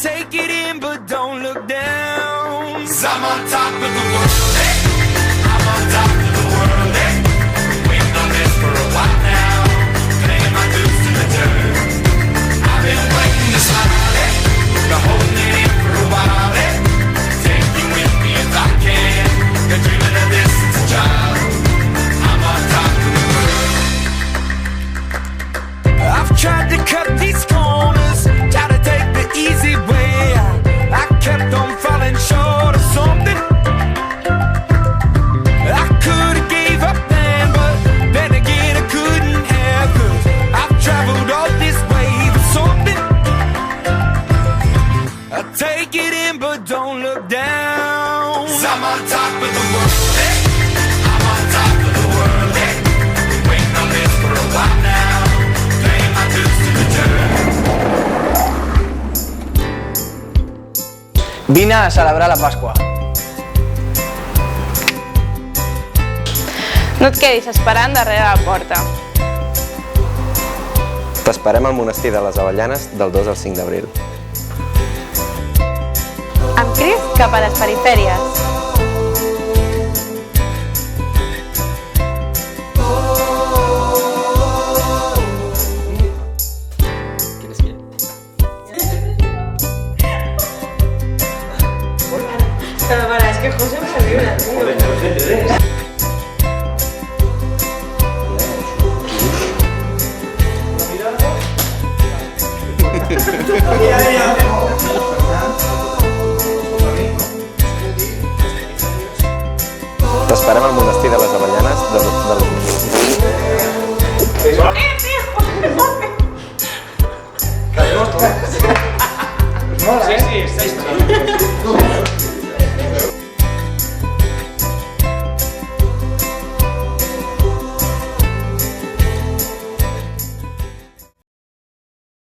take it in, but don't look down. 'Cause I'm on top of the world, hey. I'm on top of the world, hey. Waiting on this for a while now. Paying my dues to the dirt. I've been waiting to smile, hey. Been holding it in for a while, hey. Take you with me if I can. Been dreaming of this since a child. I'm on top of the world. I've tried to cut these corners, try to take the easy way. I kept on falling short of something. I could've gave up then, but then again I couldn't have. 'Cause I've traveled all this way for something. I take it in, but don't look down. 'Cause I'm on top of the world, hey. I'm on top of the world, hey. Been waiting on this for a while now. Paying my dues to the dirt. Vine a celebrar la Pasqua. No et quedis esperant darrere la porta. T'esperem al monestir de les Avellanes del 2 al 5 d'abril. Amb Crist cap a les perifèries. Es que José me salió una, tío. T'esperem al monestir de les Avellanes del... Sí, sí, està història.